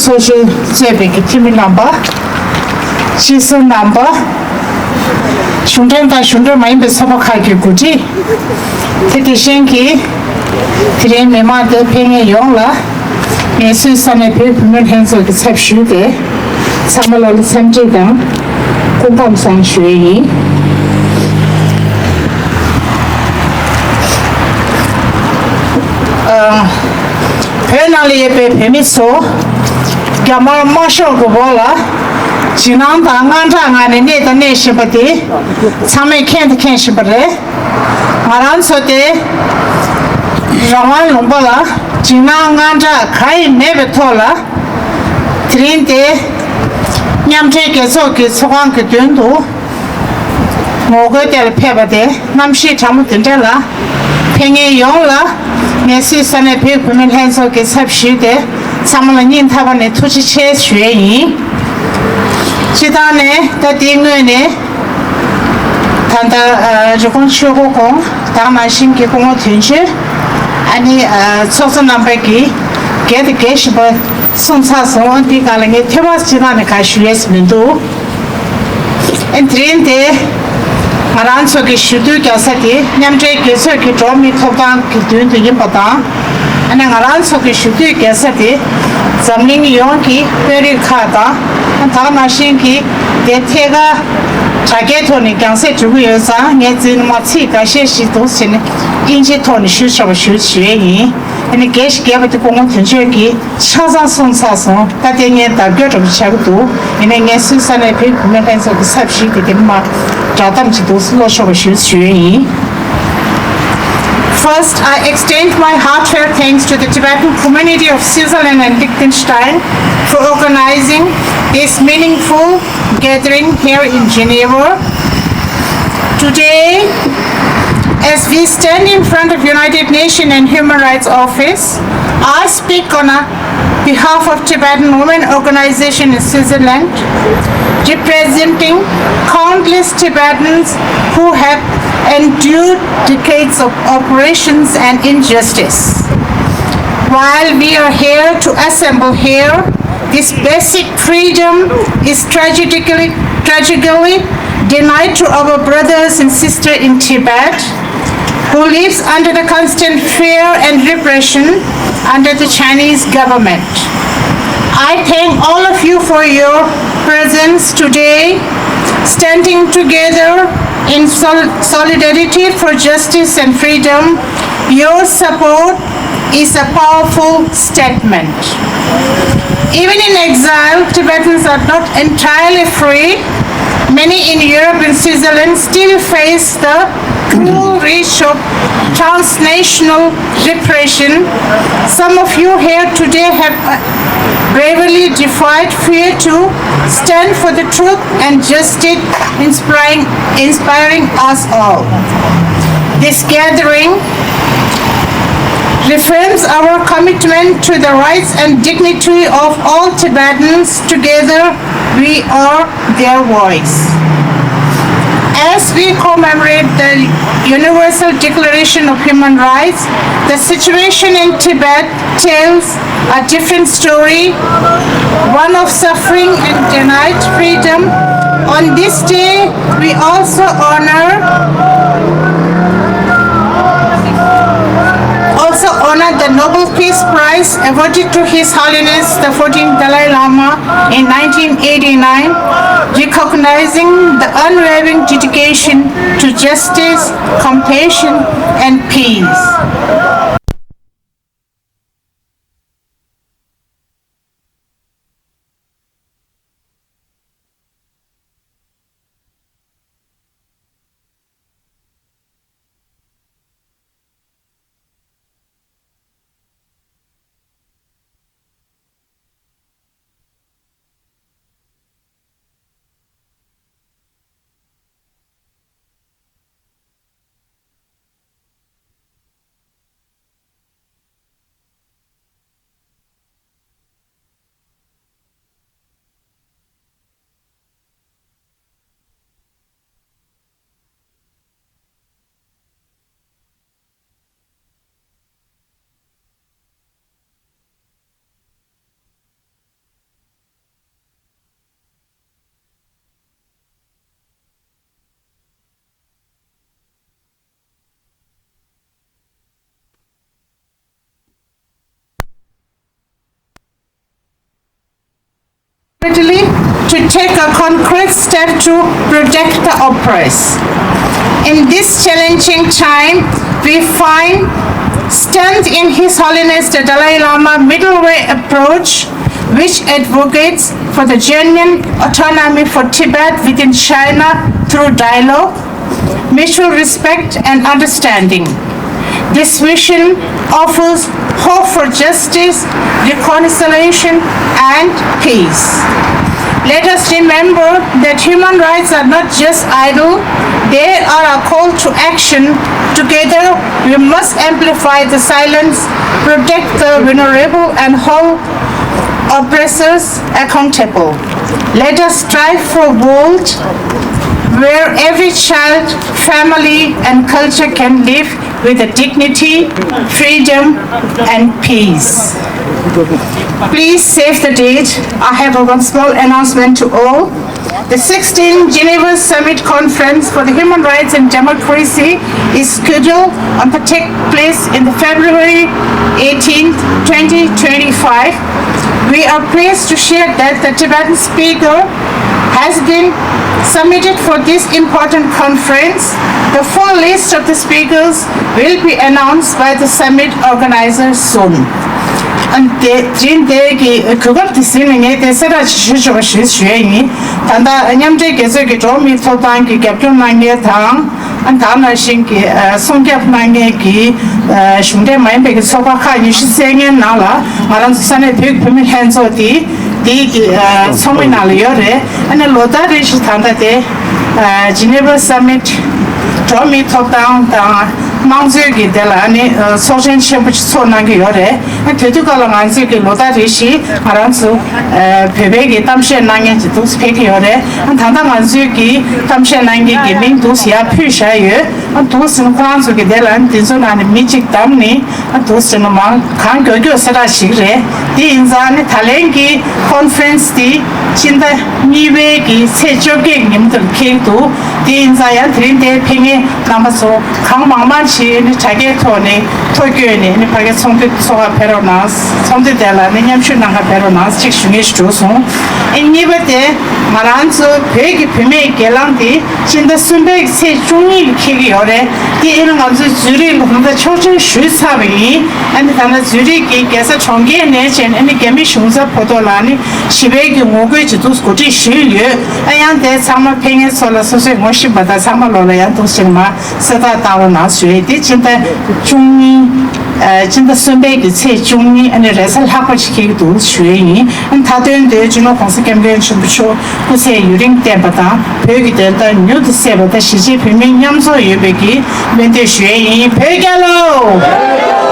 social 제백이 팀이 넘버 시스 넘버 슌텐다 슌더 마인드 서버카기 구지 테티셴기 드림 메마드 팽에 용라 예수산의 배분을 행서 그 삽슈데 사물로 삼지당 공감상学이 페날리에 베미소 가마 마쇼고 볼라 지난 당간장 안에 내다 내시버디 참에 캔트 캔시버레 마란소데 정말 농발라 지난 간자 가이 내베톨라 드린데 냠제 계속 그 소강 그 된도 뭐가 될 패바데 남시 잘못 된잖아 팽에 용라 메시산의 배분을 해서 그 삽시대 사물은 타반의 투지체 주행이 지단에 다딩은에 단다 조금 쉬고공 다만 기공의 텐시 아니 소선 남백이 게드 게시버 손사서 디가랭에 태와스 지단에 가슈했으면도 엔트리인데 마란소기 슈두 겨사디 냠제 겨서기 좀이 토방 기준도 임바다 아니 마란소기 슈두 겨사디 zamling 용기 베리카다 다마신기 대태가 자게토니 강세 주고 여사 내진 마치가 시시도 신이 인지 토니 슈셔 슈슈이 아니 게시 게부터 공원 전체기 차상 손사서 다대에 다겨 좀 차고도 이내 예수산의 배분을 해서 그 삽시 되게마 자담지도 슬로셔 슈슈이 First, I extend my heartfelt thanks to the Tibetan community of Switzerland and Liechtenstein for organizing this meaningful gathering here in Geneva. Today, as we stand in front of United Nations and Human Rights Office, I speak on behalf of Tibetan Women Organization in Switzerland, representing countless Tibetans who have endured decades of oppressions and injustice. While we are here to assemble here, this basic freedom is tragically denied to our brothers and sisters in Tibet, who lives under the constant fear and repression under the Chinese government. I thank all of you for your presence today, standing together in solidarity for justice and freedom. Your support is a powerful statement. Even in exile, Tibetans are not entirely free. Many in Europe and Switzerland still face the cruel reach of transnational repression. Some of you here today have bravely defied fear to stand for the truth and justice, inspiring us all. This gathering reaffirms our commitment to the rights and dignity of all Tibetans. Together, we are their voice. As we commemorate the Universal Declaration of Human Rights, the situation in Tibet tells a different story, one of suffering and denied freedom. On this day, we also honor the Nobel Peace Prize awarded to His Holiness the 14th Dalai Lama in 1989, recognizing the unwavering dedication to justice, compassion, and peace. to take a concrete step to protect the oppressed. In this challenging time, we find strength in His Holiness the Dalai Lama middle way approach, which advocates for the genuine autonomy for Tibet within China through dialogue, mutual respect and understanding. This vision offers hope for justice, reconciliation, and peace. Let us remember that human rights are not just idle, they are a call to action. Together, we must amplify the silence, protect the vulnerable, and hold oppressors accountable. Let us strive for a world where every child, family, and culture can live with dignity, freedom, and peace. Please save the date. I have one small announcement to all. The 16th Geneva Summit Conference for the Human Rights and Democracy is scheduled to take place in February 18, 2025. We are pleased to share that the Tibetan speaker has been submitted for this important conference. The full list of the speakers will be announced by the summit organizers soon. And 그것 디스닝에 대해서 주저가 쉬쉬이 단다 냠제 계속이 좀이 토단기 겹좀만게 당 안다나 신기 송겹만게기 슝데 마인베기 소바카 유시생에 나라 말한 산에 되게 핸서디 디 소미나리요레 아니 로다리시 단다데 지네바 서밋 좀이 토단 망즈기 될라니 소신 쳔부치 소나게 요래 되도가랑 안지기 로다리시 알아서 베베기 담셰 나게 지도 스페기 요래 단단 안지기 담셰 나게 기밍 도시야 피샤예 도스는 프랑스기 될란 딘소나니 미직 담니 도스는 막 강교교 세라시그레 디 인자니 탈랭기 컨퍼런스 디 진다 미베기 세적기 님들 케도 디 인자야 드린데 팽에 남아서 강망만 니 자기 돈이 토교니 니 파게 성대 소가 페로나스 성대 될라니 냠슈나가 페로나스 직중에 주소 인니베데 마란스 베기 비메 겔랑디 진다 순백 세 중이 키기 요래 디 이런 아주 줄이 뭔가 초청 슈사비 아니 다나 줄이기 계속 총계 내전 아니 개미 슝사 포도라니 시베기 모괴 지도 고지 쉬유 아양데 상마 팽에 솔라소세 모시 바다 상마로야 도시마 서다 다오나 수에디 진짜 중이 진짜 선배기 새 중이 아니 레설 하고 시키기도 수행이 다된 대주노 공식견변 춤추 그새 유링 때보다 배우기 된다 뉴드 세보다 시지 비밀 냠소 예배기 멘데 수행이 Bodhgyalo